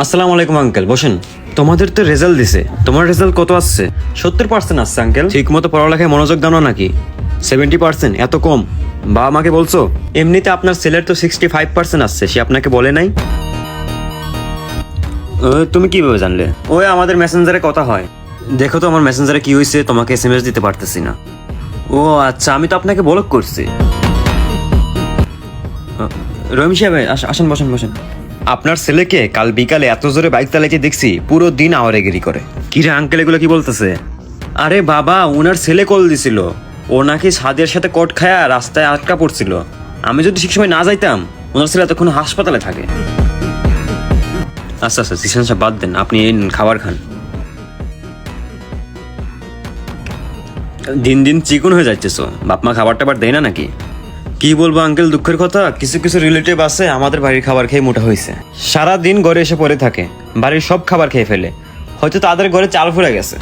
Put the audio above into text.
আসসালামু আলাইকুম আঙ্কেল, বসেন। তোমাদের তো রেজাল্ট দিছে, তোমার রেজাল্ট কত আসছে? 70% আসছে আঙ্কেল। ঠিক মতো পড়ালেখায় মনোযোগ দাও না নাকি? 70%? এত কম? বাবা মাকে বলছো? এমনিতে আপনার ছেলের তো 65% আসছে, সে আপনাকে বলে নাই? তুমি কিভাবে জানলে? ওই আমাদের মেসেঞ্জারে কথা হয়। দেখো তো আমার মেসেঞ্জারে কি হয়েছে, তোমাকে এসএমএস দিতে পারতেছি না। ও আচ্ছা, আমি তো আপনাকে ব্লক করছি। রহিম সাহেব, আসেন, বসেন বসেন। আপনার ছেলেকে কাল বিকালে এত জোরে বাইক চালাইতে দেখছি, পুরো দিন আওয়ারেগিরি করে। কি রে আঙ্কেল, এগুলো কি বলতেছে? আরে বাবা, উনার ছেলে কল দিছিল, ও নাকি সাদের সাথে কট খায়া রাস্তায় আটকা পড়ছিল। আমি যদি ঠিক সময় না যাইতাম, ওনার ছেলে এতক্ষণ হাসপাতালে থাকে। আচ্ছা আচ্ছা, সিশন সাহেব বাদ দেন, আপনি এই খাবার খান। দিন দিন চিকন হয়ে যাচ্ছেছো, বাপ মা খাবার টাবার দেয় না নাকি? কি বলবো আঙ্কেল, দুঃখের কথা, কিছু কিছু রিলেটিভ আছে আমাদের বাড়ির খাবার খেয়ে মোটা হয়েছে। সারা দিন ঘরে এসে পড়ে থাকে, বাড়ির সব খাবার খেয়ে ফেলে, হয়তো তাদের ঘরে চাল ফুরে গেছে।